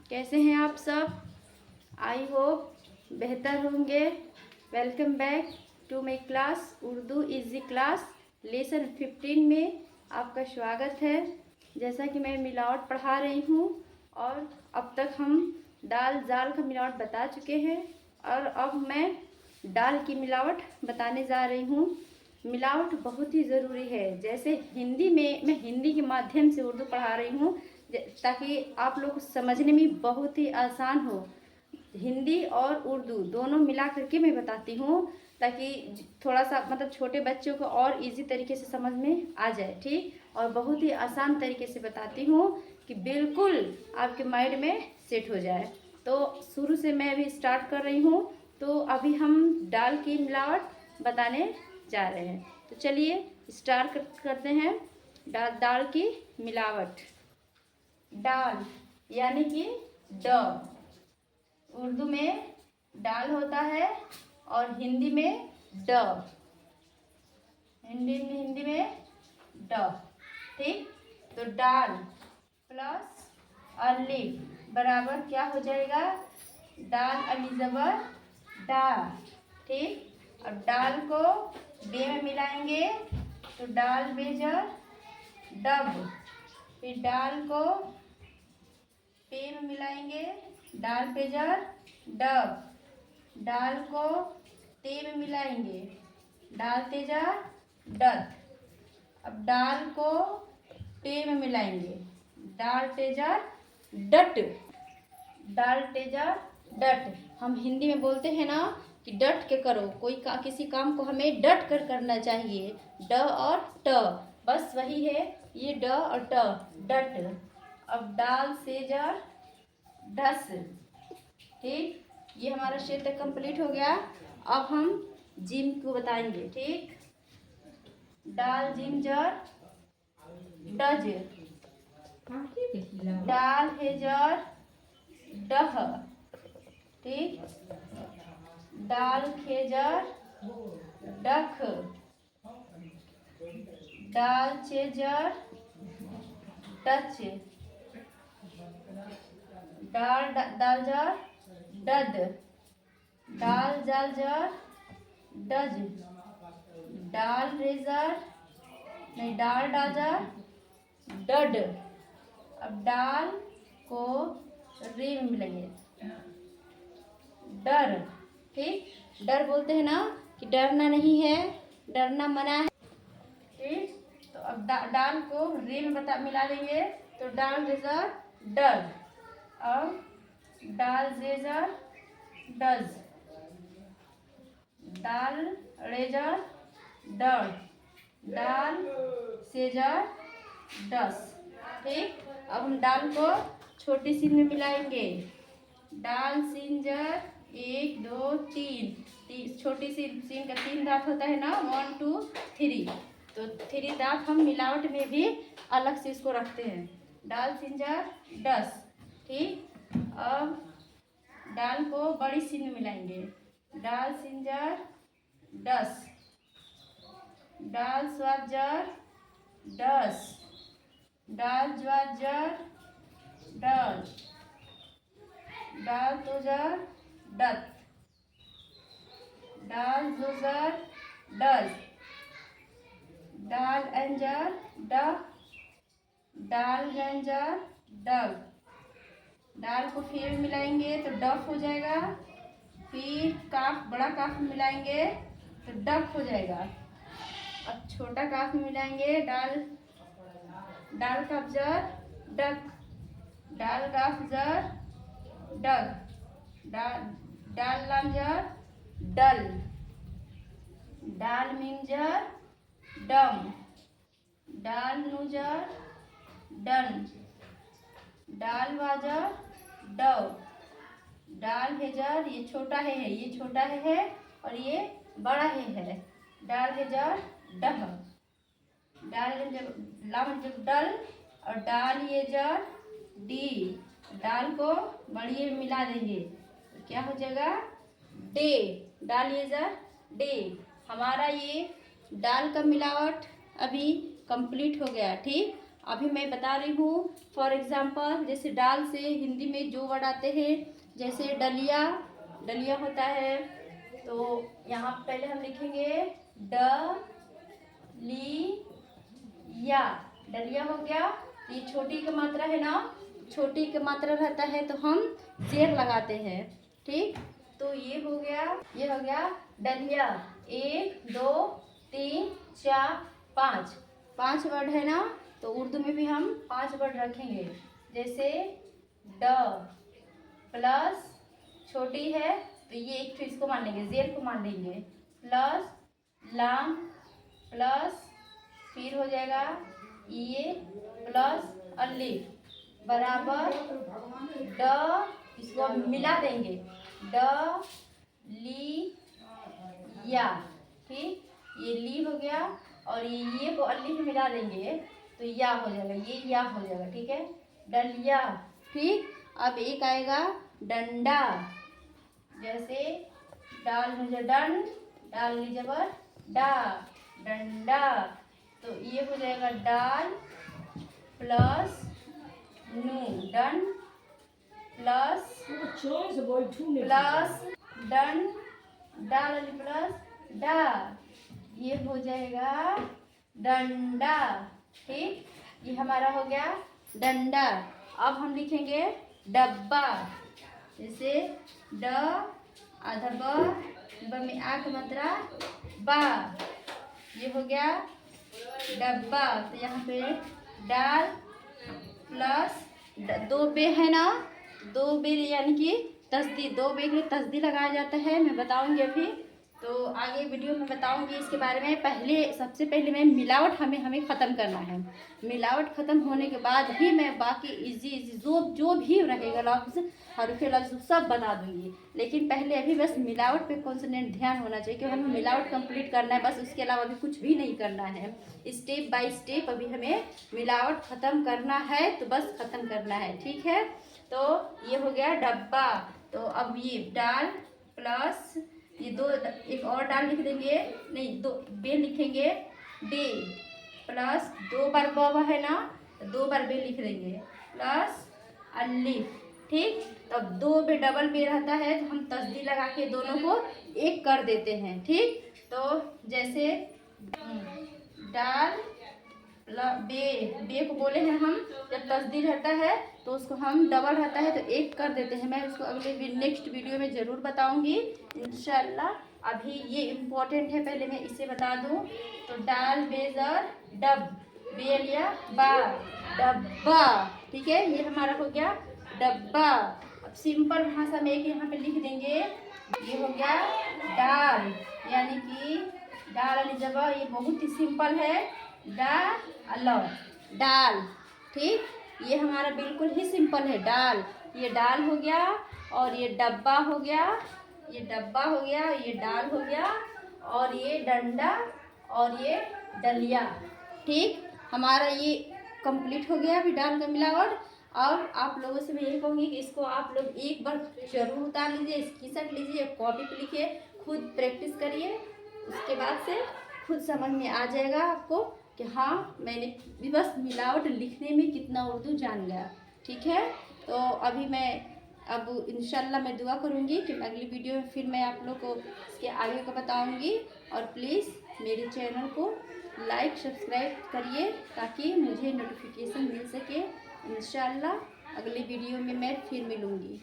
कैसे हैं आप सब? आई होप बेहतर होंगे। Welcome back to my class Urdu easy class lesson 15 में आपका स्वागत है। जैसा कि मैं मिलावट पढ़ा रही हूँ और अब तक हम दाल जाल का मिलावट बता चुके हैं और अब मैं दाल की मिलावट बताने जा रही हूँ। मिलावट बहुत ही ज़रूरी है। जैसे हिंदी में मैं हिंदी के माध्यम से उर्दू पढ़ा रही हूँ ताकि आप लोग को समझने में बहुत ही आसान हो। हिंदी और उर्दू दोनों मिला करके मैं बताती हूँ ताकि थोड़ा सा मतलब छोटे बच्चों को और इजी तरीके से समझ में आ जाए। ठीक, और बहुत ही आसान तरीके से बताती हूँ कि बिल्कुल आपके माइंड में सेट हो जाए। तो शुरू से मैं अभी स्टार्ट कर रही हूँ। तो अभी हम दाल की मिलावट बताने जा रहे हैं। तो चलिए स्टार्ट करते हैं। दाल की मिलावट। दाल यानी कि ड, उर्दू में दाल होता है और हिंदी में ड, हिंदी में ड। ठीक, तो दाल प्लस अलिफ बराबर क्या हो जाएगा? दाल अली जबर डा। ठीक, अब दाल को बे में मिलाएंगे तो दाल बेजर डब। फिर दाल को पे में मिलाएंगे दाल पेजर डब। दाल को ते में मिलाएंगे दाल तेजा डत। अब दाल को टे में मिलाएंगे दाल तेजा डट। दाल तेजा डट। हम हिंदी में बोलते हैं ना कि डट के करो, किसी काम को हमें डट कर करना चाहिए। ड और ट, बस वही है ये ड और ट, डट। अब दाल सेजर ढस। ठीक, ये हमारा क्षेत्र कंप्लीट हो गया। अब हम जिम को बताएंगे। ठीक, दाल जिम जर डज। दाल हेजर डह। ठीक, दाल खेजर डख। दाल चेजर डच। दाल जर डद। दाल जाल जर डज। दाल रेजर नहीं, दाल डाजर डड। अब दाल को रे में मिलाइए डर। ठीक, डर बोलते हैं ना कि डरना नहीं है, डरना मना है। ठीक, तो अब दाल को रे में मिला देंगे तो दाल रेजर डर। अब दाल जेजर डज। दाल रेजर डर। दाल सेजर डस। ठीक, अब हम दाल को छोटी सीन में मिलाएंगे। दाल सिंजर 1 2 3। छोटी सीन का 3 दांत होता है ना, 1 2 3। तो 3 दांत हम मिलावट में भी अलग से इसको रखते हैं। दाल सिंजर डस। ठीक, अब दाल को बड़ी सीन में मिलाएंगे। दाल सिंजर डस। दाल स्वाजर डस। दाल ज्वाजर डल। दाल तोजर डत। दाल जोजर डल। दाल अंजर डफ। दाल गंजर डग। दाल को फिर मिलाएंगे तो डफ हो जाएगा। फिर काफ बड़ा काफ मिलाएंगे तो डफ हो जाएगा। अब छोटा काफ मिलाएंगे दाल का जर डक। दाल काफ जर डग। दाल लांजर डल। दाल मिंजर डम। दाल नूजर डन। दाल वाजर डव। दाल हेजर ये छोटा है ये छोटा है और ये बड़ा है। दाल हेजर डह। दाल लाम डल और दाल ये जर डी। दाल को बड़ी मिला देंगे तो क्या हो जाएगा? डे। दाल ये जर डे। हमारा ये दाल का मिलावट अभी कंप्लीट हो गया। ठीक, अभी मैं बता रही हूँ। फॉर एग्जाम्पल जैसे डाल से हिंदी में जो वर्ड आते हैं, जैसे डलिया, डलिया होता है, तो यहाँ पहले हम लिखेंगे ड ली या, डलिया हो गया। ये छोटी का मात्रा है ना, छोटी का मात्रा रहता है तो हम जेर लगाते हैं, ठीक। तो ये हो गया, ये हो गया डलिया। 1 2 3 4 5, 5 वर्ड है ना, तो उर्दू में भी हम 5 वर्ड रखेंगे। जैसे ड प्लस छोटी है तो ये एक तो इसको मान लेंगे, जेर को मान लेंगे, प्लस लाम प्लस फिर हो जाएगा ये प्लस अलिफ बराबर ड, इसको हम मिला देंगे, ड ली या, ठीक। ये ली हो गया और ये को अलिफ मिला देंगे तो या हो जाएगा, ये या हो जाएगा, ठीक है, डलिया, ठीक। अब एक आएगा डंडा, जैसे डाल मुझे डन, डाल लीजिए बर डा, डंडा, तो ये हो जाएगा डाल प्लस नू, डन प्लस डन, डाल प्लस डा, ये हो जाएगा डंडा, ठीक। ये हमारा हो गया डंडा। अब हम लिखेंगे डब्बा, जैसे ड आधा ब में आ का मात्रा बा, ये हो गया डब्बा। तो यहाँ पे डाल प्लस 2 बे है ना, 2 बे यानी कि तस्दी, 2 बे के तस्दी लगाया जाता है, मैं बताऊंगी अभी, तो आगे वीडियो में बताऊंगी इसके बारे में। पहले सबसे पहले मैं मिलावट हमें ख़त्म करना है, मिलावट ख़त्म होने के बाद ही मैं बाकी इजी जो भी रहेगा लफ्ज़ हरफ लफ्ज़ सब बता दूंगी। लेकिन पहले अभी बस मिलावट पे कॉन्सनट्रेट ध्यान होना चाहिए कि हमें मिलावट कंप्लीट करना है, बस उसके अलावा अभी कुछ भी नहीं करना है। स्टेप बाय स्टेप अभी हमें मिलावट ख़त्म करना है, तो बस ख़त्म करना है, ठीक है। तो ये हो गया डब्बा। तो अब ये डाल प्लस ये 2, एक और डाल लिख देंगे, नहीं 2 बे लिखेंगे, बे प्लस 2 बार ब है ना, 2 बार बे लिख देंगे, प्लस अलिफ, ठीक। तब 2 बे डबल बे रहता है तो हम तस्दी लगा के दोनों को एक कर देते हैं, ठीक। तो जैसे डाल बे को बोले हैं हम, जब तस्दी रहता है तो उसको हम डबल रहता है तो एक कर देते हैं। मैं उसको अगले नेक्स्ट वीडियो में ज़रूर बताऊंगी इंशाल्लाह। अभी ये इम्पोर्टेंट है, पहले मैं इसे बता दूं। तो डाल बेजर डब, बे लिया बा, डब्बा, ठीक है, ये हमारा हो गया डब्बा। अब सिंपल भाषा में एक यहाँ पे लिख देंगे, ये हो गया डाल, यानी कि डाल वाली जगह, ये बहुत ही सिंपल है, डाल, ठीक। ये हमारा बिल्कुल ही सिंपल है, डाल, ये डाल हो गया और ये डब्बा हो गया, ये डब्बा हो गया, ये डाल हो गया और ये डंडा और ये डलिया, ठीक। हमारा ये कंप्लीट हो गया अभी डाल का मिलावट। और आप लोगों से मैं यही कहूँगी कि इसको आप लोग एक बार जरूर उतार लीजिए, स्क्रीनशॉट लीजिए, कॉपी पे लिखिए, खुद प्रैक्टिस करिए, उसके बाद से खुद समझ में आ जाएगा आपको कि हाँ मैंने भी बस मिलावट लिखने में कितना उर्दू जान गया, ठीक है। तो अभी मैं अब इंशाल्लाह मैं दुआ करूँगी कि अगली वीडियो में फिर मैं आप लोग को इसके आगे का बताऊँगी। और प्लीज़ मेरे चैनल को लाइक सब्सक्राइब करिए ताकि मुझे नोटिफिकेशन मिल सके। इंशाल्लाह अगली वीडियो में मैं फिर मिलूँगी।